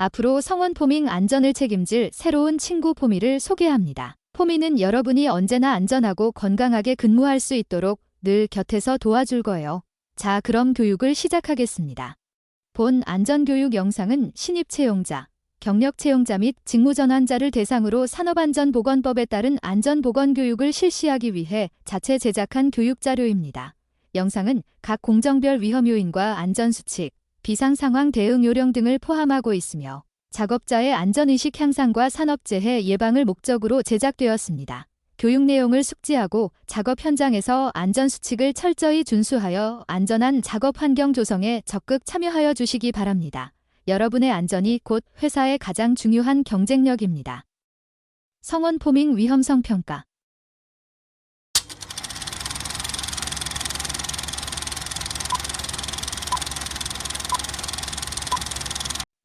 앞으로 성원 포밍 안전을 책임질 새로운 친구 포미를 소개합니다. 포미는 여러분이 언제나 안전하고 건강하게 근무할 수 있도록 늘 곁에서 도와줄 거예요. 자, 그럼 교육을 시작하겠습니다. 본 안전교육 영상은 신입 채용자, 경력 채용자 및 직무전환자를 대상으로 산업안전보건법에 따른 안전보건교육을 실시하기 위해 자체 제작한 교육자료입니다. 영상은 각 공정별 위험 요인과 안전수칙, 비상상황 대응 요령 등을 포함하고 있으며 작업자의 안전의식 향상과 산업재해 예방을 목적으로 제작되었습니다. 교육 내용을 숙지하고 작업 현장에서 안전수칙을 철저히 준수하여 안전한 작업 환경 조성에 적극 참여하여 주시기 바랍니다. 여러분의 안전이 곧 회사의 가장 중요한 경쟁력입니다. 성원 포밍 위험성 평가.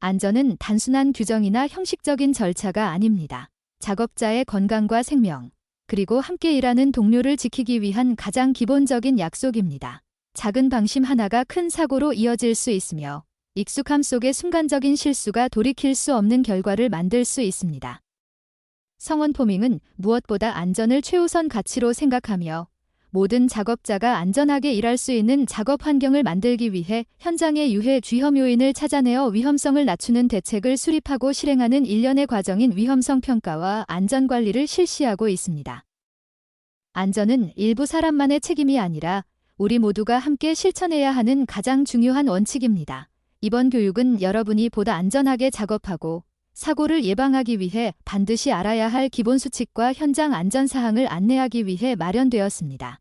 안전은 단순한 규정이나 형식적인 절차가 아닙니다. 작업자의 건강과 생명, 그리고 함께 일하는 동료를 지키기 위한 가장 기본적인 약속입니다. 작은 방심 하나가 큰 사고로 이어질 수 있으며 익숙함 속의 순간적인 실수가 돌이킬 수 없는 결과를 만들 수 있습니다. 성원 포밍은 무엇보다 안전을 최우선 가치로 생각하며 모든 작업자가 안전하게 일할 수 있는 작업 환경을 만들기 위해 현장의 유해 주험 요인을 찾아내어 위험성을 낮추는 대책을 수립하고 실행하는 일련의 과정인 위험성 평가와 안전관리를 실시하고 있습니다. 안전은 일부 사람만의 책임이 아니라 우리 모두가 함께 실천해야 하는 가장 중요한 원칙입니다. 이번 교육은 여러분이 보다 안전하게 작업하고 사고를 예방하기 위해 반드시 알아야 할 기본 수칙과 현장 안전사항을 안내하기 위해 마련되었습니다.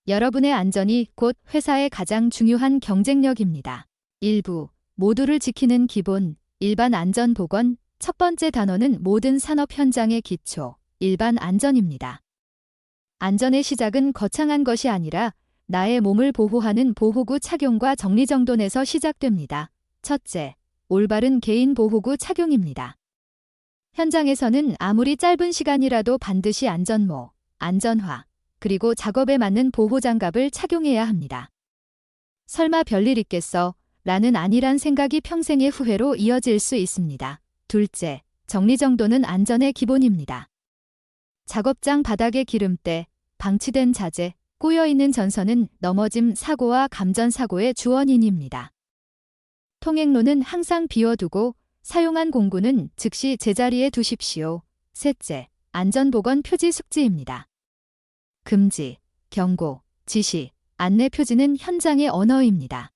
여러분의 안전이 곧 회사의 가장 중요한 경쟁력입니다. 1부, 모두를 지키는 기본, 일반 안전보건. 첫 번째 단어는 모든 산업 현장의 기초, 일반 안전입니다. 안전의 시작은 거창한 것이 아니라 나의 몸을 보호하는 보호구 착용과 정리정돈에서 시작됩니다. 첫째, 올바른 개인 보호구 착용입니다. 현장에서는 아무리 짧은 시간이라도 반드시 안전모, 안전화, 그리고 작업에 맞는 보호장갑을 착용해야 합니다. 설마 별일 있겠어? 라는 안일한 생각이 평생의 후회로 이어질 수 있습니다. 둘째, 정리정돈은 안전의 기본입니다. 작업장 바닥의 기름때, 방치된 자재, 꼬여있는 전선은 넘어짐 사고와 감전 사고의 주원인입니다. 통행로는 항상 비워두고 사용한 공구는 즉시 제자리에 두십시오. 셋째, 안전보건 표지 숙지입니다. 금지, 경고, 지시, 안내 표지는 현장의 언어입니다.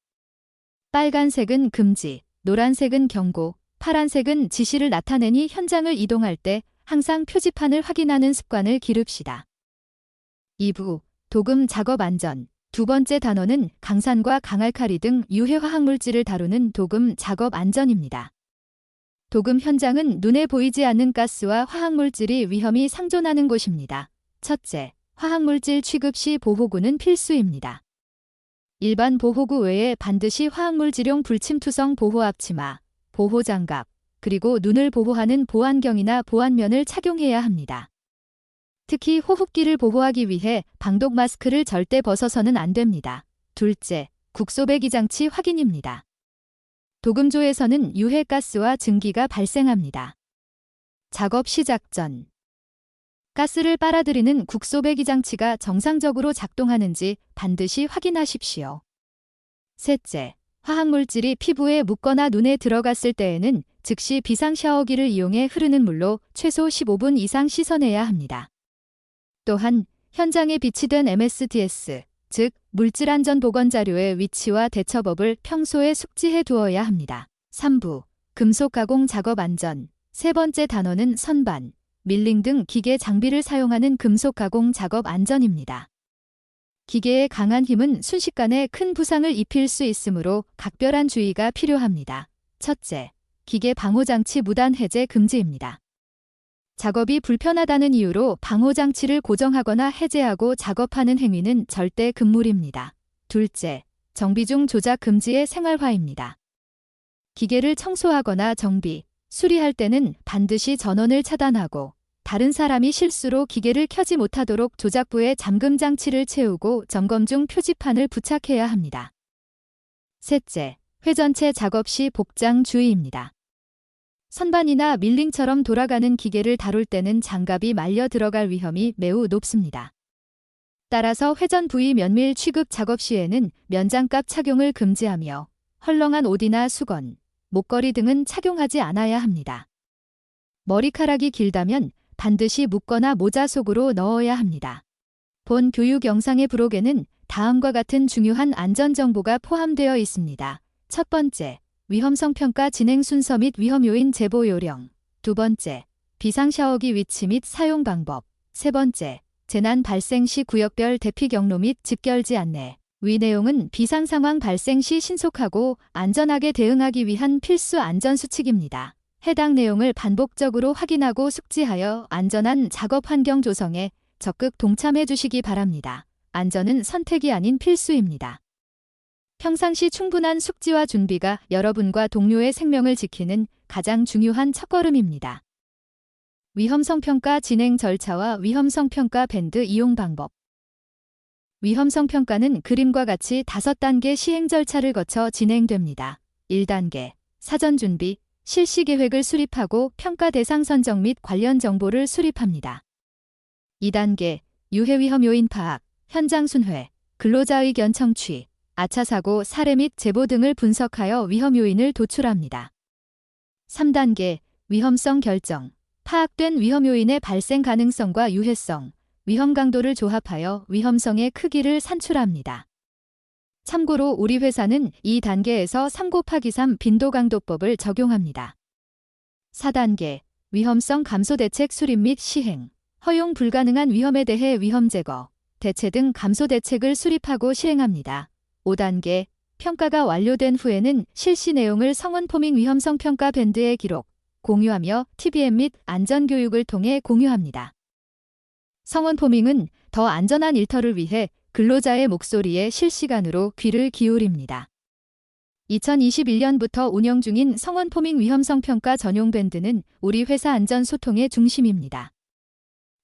빨간색은 금지, 노란색은 경고, 파란색은 지시를 나타내니 현장을 이동할 때 항상 표지판을 확인하는 습관을 기릅시다. 2부, 도금 작업 안전. 두 번째 단어는 강산과 강알칼리 등 유해 화학물질을 다루는 도금 작업 안전입니다. 도금 현장은 눈에 보이지 않는 가스와 화학물질이 위험히 상존하는 곳입니다. 첫째, 화학물질 취급 시 보호구는 필수입니다. 일반 보호구 외에 반드시 화학물질용 불침투성 보호 앞치마, 보호장갑, 그리고 눈을 보호하는 보안경이나 보안면을 착용해야 합니다. 특히 호흡기를 보호하기 위해 방독 마스크를 절대 벗어서는 안 됩니다. 둘째, 국소 배기 장치 확인입니다. 도금조에서는 유해가스와 증기가 발생합니다. 작업 시작 전 가스를 빨아들이는 국소 배기 장치가 정상적으로 작동하는지 반드시 확인하십시오. 셋째, 화학물질이 피부에 묻거나 눈에 들어갔을 때에는 즉시 비상 샤워기를 이용해 흐르는 물로 최소 15분 이상 씻어내야 합니다. 또한 현장에 비치된 MSDS, 즉 물질안전보건자료의 위치와 대처법을 평소에 숙지해 두어야 합니다. 3부, 금속 가공 작업 안전. 세 번째 단어는 선반, 밀링 등 기계 장비를 사용하는 금속 가공 작업 안전입니다. 기계의 강한 힘은 순식간에 큰 부상을 입힐 수 있으므로 각별한 주의가 필요합니다. 첫째, 기계 방호장치 무단 해제 금지입니다. 작업이 불편하다는 이유로 방호장치를 고정하거나 해제하고 작업하는 행위는 절대 금물입니다. 둘째, 정비 중 조작 금지의 생활화입니다. 기계를 청소하거나 정비, 수리할 때는 반드시 전원을 차단하고 다른 사람이 실수로 기계를 켜지 못하도록 조작부에 잠금 장치를 채우고 점검 중 표지판을 부착해야 합니다. 셋째, 회전체 작업 시 복장 주의입니다. 선반이나 밀링처럼 돌아가는 기계를 다룰 때는 장갑이 말려 들어갈 위험이 매우 높습니다. 따라서 회전 부위 면밀 취급 작업 시에는 면장갑 착용을 금지하며 헐렁한 옷이나 수건, 목걸이 등은 착용하지 않아야 합니다. 머리카락이 길다면 반드시 묶거나 모자 속으로 넣어야 합니다. 본 교육 영상의 부록에는 다음과 같은 중요한 안전정보가 포함되어 있습니다. 첫 번째, 위험성 평가 진행 순서 및 위험 요인 제보 요령. 두 번째, 비상 샤워기 위치 및 사용 방법. 세 번째, 재난 발생 시 구역별 대피 경로 및 집결지 안내. 위 내용은 비상 상황 발생 시 신속하고 안전하게 대응하기 위한 필수 안전수칙입니다. 해당 내용을 반복적으로 확인하고 숙지하여 안전한 작업 환경 조성에 적극 동참해 주시기 바랍니다. 안전은 선택이 아닌 필수입니다. 평상시 충분한 숙지와 준비가 여러분과 동료의 생명을 지키는 가장 중요한 첫걸음입니다. 위험성 평가 진행 절차와 위험성 평가 밴드 이용 방법. 위험성 평가는 그림과 같이 5단계 시행 절차를 거쳐 진행됩니다. 1단계, 사전 준비, 실시 계획을 수립하고 평가 대상 선정 및 관련 정보를 수립합니다. 2단계, 유해 위험 요인 파악, 현장 순회, 근로자 의견 청취, 아차 사고 사례 및 제보 등을 분석하여 위험 요인을 도출합니다. 3단계, 위험성 결정, 파악된 위험 요인의 발생 가능성과 유해성, 위험 강도를 조합하여 위험성의 크기를 산출합니다. 참고로 우리 회사는 이 단계에서 3곱하기3 빈도강도법을 적용합니다. 4단계, 위험성 감소 대책 수립 및 시행, 허용 불가능한 위험에 대해 위험 제거, 대체 등 감소 대책을 수립하고 시행합니다. 5단계, 평가가 완료된 후에는 실시 내용을 성원 포밍 위험성 평가 밴드에 기록, 공유하며 TBM 및 안전교육을 통해 공유합니다. 성원 포밍은 더 안전한 일터를 위해 근로자의 목소리에 실시간으로 귀를 기울입니다. 2021년부터 운영 중인 성원 포밍 위험성 평가 전용 밴드는 우리 회사 안전 소통의 중심입니다.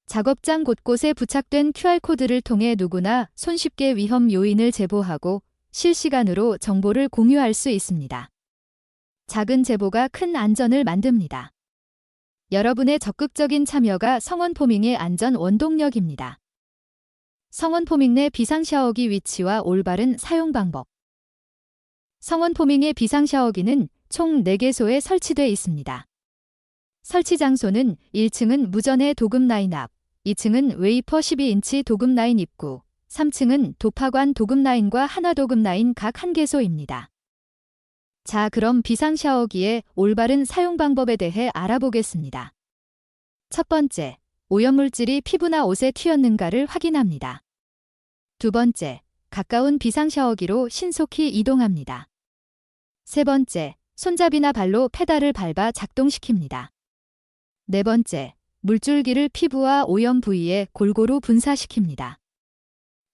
작업장 곳곳에 부착된 QR코드를 통해 누구나 손쉽게 위험 요인을 제보하고 실시간으로 정보를 공유할 수 있습니다. 작은 제보가 큰 안전을 만듭니다. 여러분의 적극적인 참여가 성원 포밍의 안전 원동력입니다. 성원 포밍 내 비상 샤워기 위치와 올바른 사용 방법. 성원 포밍의 비상 샤워기는 총 4개소에 설치되어 있습니다. 설치 장소는 1층은 무전의 도금 라인 앞, 2층은 웨이퍼 12인치 도금 라인 입구, 3층은 도파관 도금 라인과 한화 도금 라인 각 1개소입니다. 자, 그럼 비상 샤워기의 올바른 사용 방법에 대해 알아보겠습니다. 첫 번째, 오염물질이 피부나 옷에 튀었는가를 확인합니다. 두 번째, 가까운 비상 샤워기로 신속히 이동합니다. 세 번째, 손잡이나 발로 페달을 밟아 작동시킵니다. 네 번째, 물줄기를 피부와 오염 부위에 골고루 분사시킵니다.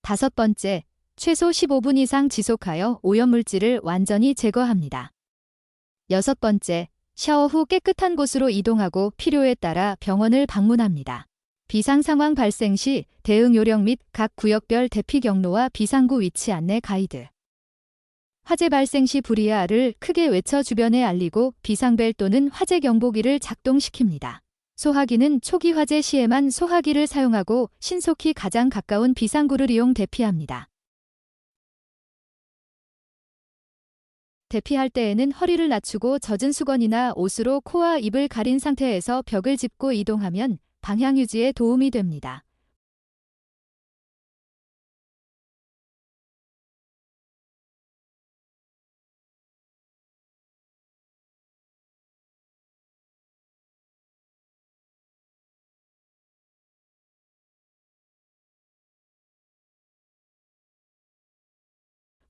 다섯 번째, 최소 15분 이상 지속하여 오염물질을 완전히 제거합니다. 여섯 번째, 샤워 후 깨끗한 곳으로 이동하고 필요에 따라 병원을 방문합니다. 비상 상황 발생 시 대응 요령 및 각 구역별 대피 경로와 비상구 위치 안내 가이드. 화재 발생 시 불이야를 크게 외쳐 주변에 알리고 비상벨 또는 화재 경보기를 작동시킵니다. 소화기는 초기 화재 시에만 소화기를 사용하고 신속히 가장 가까운 비상구를 이용 대피합니다. 대피할 때에는 허리를 낮추고 젖은 수건이나 옷으로 코와 입을 가린 상태에서 벽을 짚고 이동하면 방향 유지에 도움이 됩니다.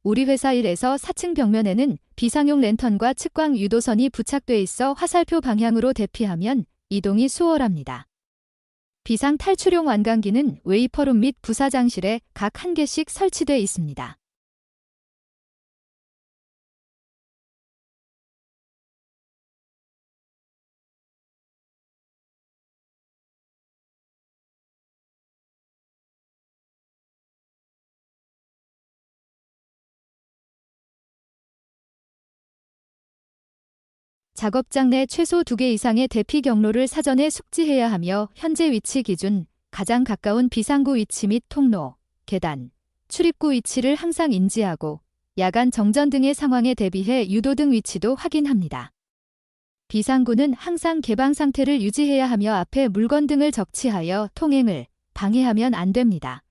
우리 회사 1에서 4층 벽면에는 비상용 랜턴과 측광 유도선이 부착돼 있어 화살표 방향으로 대피하면 이동이 수월합니다. 비상 탈출용 완강기는 웨이퍼룸 및 부사장실에 각 1개씩 설치돼 있습니다. 작업장 내 최소 2개 이상의 대피 경로를 사전에 숙지해야 하며 현재 위치 기준 가장 가까운 비상구 위치 및 통로, 계단, 출입구 위치를 항상 인지하고 야간 정전 등의 상황에 대비해 유도등 위치도 확인합니다. 비상구는 항상 개방 상태를 유지해야 하며 앞에 물건 등을 적치하여 통행을 방해하면 안 됩니다.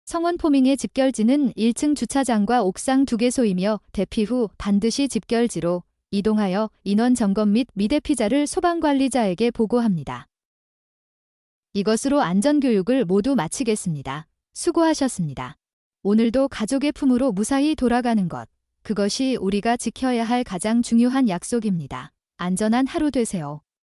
성원 포밍의 집결지는 1층 주차장과 옥상 2개소이며 대피 후 반드시 집결지로 이동하여 인원 점검 및 미대피자를 소방관리자에게 보고합니다. 이것으로 안전교육을 모두 마치겠습니다. 수고하셨습니다. 오늘도 가족의 품으로 무사히 돌아가는 것, 그것이 우리가 지켜야 할 가장 중요한 약속입니다. 안전한 하루 되세요.